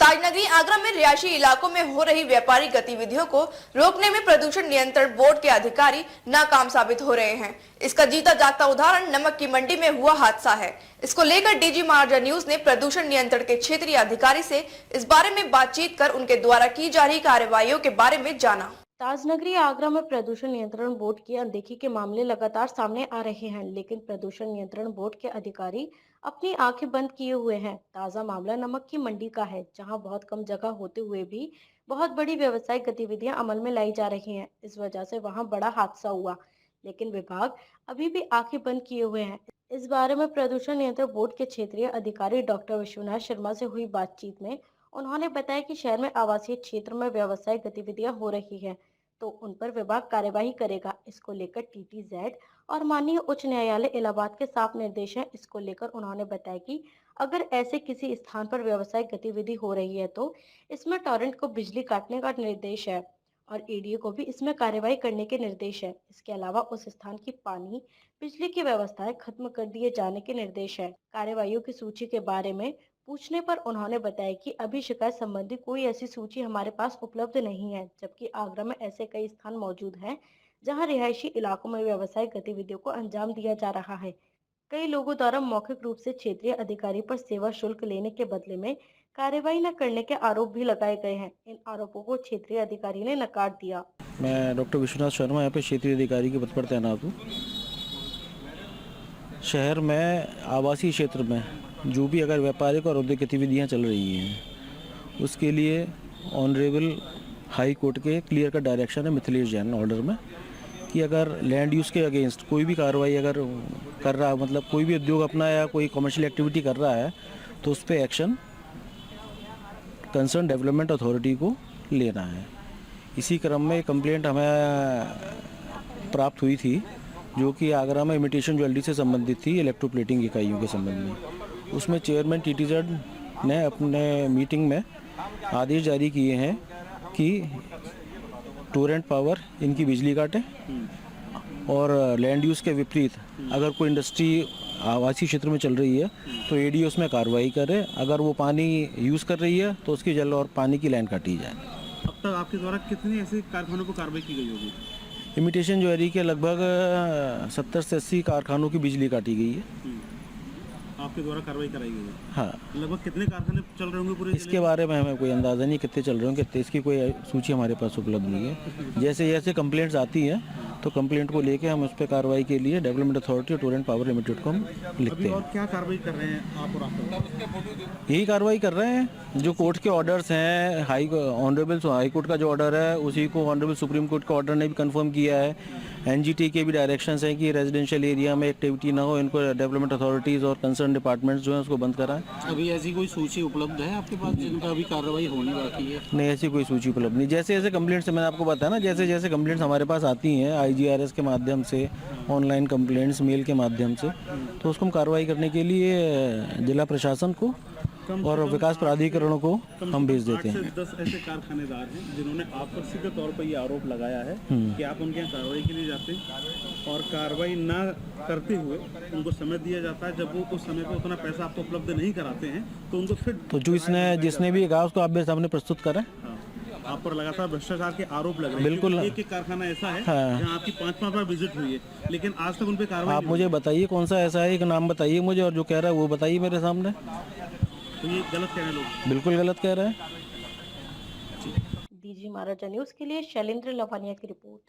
ताजनगरी आगरा में रिहायशी इलाकों में हो रही व्यापारिक गतिविधियों को रोकने में प्रदूषण नियंत्रण बोर्ड के अधिकारी नाकाम साबित हो रहे हैं। इसका जीता जागता उदाहरण नमक की मंडी में हुआ हादसा है। इसको लेकर डीजी महाराजा न्यूज ने प्रदूषण नियंत्रण के क्षेत्रीय अधिकारी से इस बारे में बातचीत कर उनके द्वारा की जा रही कार्रवाइयों के बारे में जाना। ताजनगरी आगरा में प्रदूषण नियंत्रण बोर्ड की अनदेखी के मामले लगातार सामने आ रहे हैं, लेकिन प्रदूषण नियंत्रण बोर्ड के अधिकारी अपनी आंखें बंद किए हुए हैं। ताजा मामला नमक की मंडी का है, जहां बहुत कम जगह होते हुए भी बहुत बड़ी व्यावसायिक गतिविधियां अमल में लाई जा रही हैं। इस वजह से वहां बड़ा हादसा हुआ, लेकिन विभाग अभी भी आंखें बंद किए हुए हैं। इस बारे में प्रदूषण नियंत्रण बोर्ड के क्षेत्रीय अधिकारी डॉक्टर विश्वनाथ शर्मा से हुई बातचीत में उन्होंने बताया कि शहर में आवासीय क्षेत्र में व्यावसायिक गतिविधियां हो रही हैं, तो उन पर विभाग कार्यवाही करेगा। इसको लेकर टीटीजेड और माननीय उच्च न्यायालय इलाहाबाद के साफ निर्देश हैं। इसको लेकर उन्होंने बताया कि अगर ऐसे किसी स्थान पर व्यावसायिक गतिविधि हो रही है तो इसमें टॉरेंट को बिजली काटने का निर्देश है और ईडीए को भी इसमें कार्यवाही करने के निर्देश है। इसके अलावा उस स्थान की पानी बिजली की व्यवस्थाएं खत्म कर दिए जाने के निर्देश है। कार्यवाहियों की सूची के बारे में पूछने पर उन्होंने बताया कि अभी शिकायत संबंधी कोई ऐसी सूची हमारे पास उपलब्ध नहीं है, जबकि आगरा में ऐसे कई स्थान मौजूद हैं जहां रिहायशी इलाकों में व्यावसायिक गतिविधियों को अंजाम दिया जा रहा है। कई लोगों द्वारा मौखिक रूप से क्षेत्रीय अधिकारी पर सेवा शुल्क लेने के बदले में कार्रवाई न करने के आरोप भी लगाए गए हैं। इन आरोपों को क्षेत्रीय अधिकारी ने नकार दिया। मैं डॉक्टर विश्वनाथ शर्मा यहाँ पे क्षेत्रीय अधिकारी के पद पर तैनात हूँ। शहर में आवासीय क्षेत्र में जो भी अगर व्यापारिक और औद्योगिक गतिविधियाँ चल रही हैं उसके लिए ऑनरेबल हाई कोर्ट के क्लियर का डायरेक्शन है मिथिलेश जैन ऑर्डर में कि अगर लैंड यूज़ के अगेंस्ट कोई भी कार्रवाई अगर कर रहा, मतलब कोई भी उद्योग अपना या कोई कमर्शियल एक्टिविटी कर रहा है तो उस पर एक्शन कंसर्न डेवलपमेंट अथॉरिटी को लेना है। इसी क्रम में कंप्लेंट हमें प्राप्त हुई थी जो कि आगरा में इमिटेशन ज्वेलरी से संबंधित थी, इलेक्ट्रोप्लेटिंग इकाइयों के संबंध में। उसमें चेयरमैन टीटीजेड ने अपने मीटिंग में आदेश जारी किए हैं कि टोरेंट पावर इनकी बिजली काटे और लैंड यूज़ के विपरीत अगर कोई इंडस्ट्री आवासीय क्षेत्र में चल रही है तो एडीओ उसमें कार्रवाई करे। अगर वो पानी यूज़ कर रही है तो उसकी जल और पानी की लाइन काटी जाए। अब तक आपके द्वारा कितने ऐसे कारखानों को कार्रवाई की गई होगी? इमिटेशन ज्वेलरी के लगभग 70 से 80 कारखानों की बिजली काटी गई है। आपके द्वारा कार्रवाई कराई गई है? हाँ। लगभग कितने कारखाने चल रहे होंगे पूरे? इसके बारे में हमें कोई अंदाज़ा नहीं कितने चल रहे होंगे, कितने, इसकी कोई सूची हमारे पास उपलब्ध नहीं है। जैसे जैसे कंप्लेंट्स आती हैं तो कंप्लेंट को लेके हम उस पर कार्रवाई के लिए डेवलपमेंट अथॉरिटी और टोरेंट पावर लिमिटेड को हम लिखते हैं। और क्या कार्रवाई कर रहे हैं आप और आप? यही कार्रवाई कर रहे हैं जो कोर्ट के ऑर्डर्स हैं। ऑनरेबल हाई कोर्ट का जो ऑर्डर है उसी को ऑनरेबल सुप्रीम कोर्ट के ऑर्डर ने भी कंफर्म किया है। एनजीटी के भी डायरेक्शंस हैं कि रेजिडेंशियल एरिया में एक्टिविटी ना हो, इनको डेवलपमेंट अथॉरिटीज़ और कंसर्न डिपार्टमेंट्स जो हैं उसको बंद कराएं। अभी ऐसी कोई सूची उपलब्ध है आपके पास जिनका अभी कार्रवाई होनी बाकी है? नहीं, ऐसी कोई सूची उपलब्ध नहीं। जैसे जैसे कंप्लेंट्स, मैंने आपको बताया ना, जैसे जैसे कंप्लेंट्स हमारे पास आती हैं आईजीआरएस के माध्यम से, ऑनलाइन कंप्लेंट्स, मेल के माध्यम से, तो उसको हम कार्रवाई करने के लिए जिला प्रशासन को और विकास प्राधिकरणों को हम भेज देते हैं। 10 ऐसे कारखानेदार हैं जिन्होंने आप पर सीधे तौर पर ये आरोप लगाया है कि आप उनके यहाँ कार्रवाई के लिए जाते हैं और कार्रवाई ना करते हुए उनको समय दिया जाता है। जब वो उस समय पर उतना पैसा आपको उपलब्ध नहीं कराते हैं तो उनको फिर तो जो जिसने भी कहा उसको आप मेरे सामने प्रस्तुत करें। आप पर लगातार भ्रष्टाचार के आरोप लग रहे हैं। बिल्कुल। एक कारखाना ऐसा है हाँ। जहाँ आपकी 5 बार विजिट हुई है लेकिन आज तक उन पर कार्रवाई आप मुझे बताइए कौन सा ऐसा है, एक नाम बताइए मुझे, और जो कह रहा है वो बताइए मेरे सामने। तो ये गलत कह रहे हैं लोग? बिल्कुल गलत कह रहे हैं। डीजी महाराजा न्यूज के लिए शैलेंद्र लवानिया की रिपोर्ट।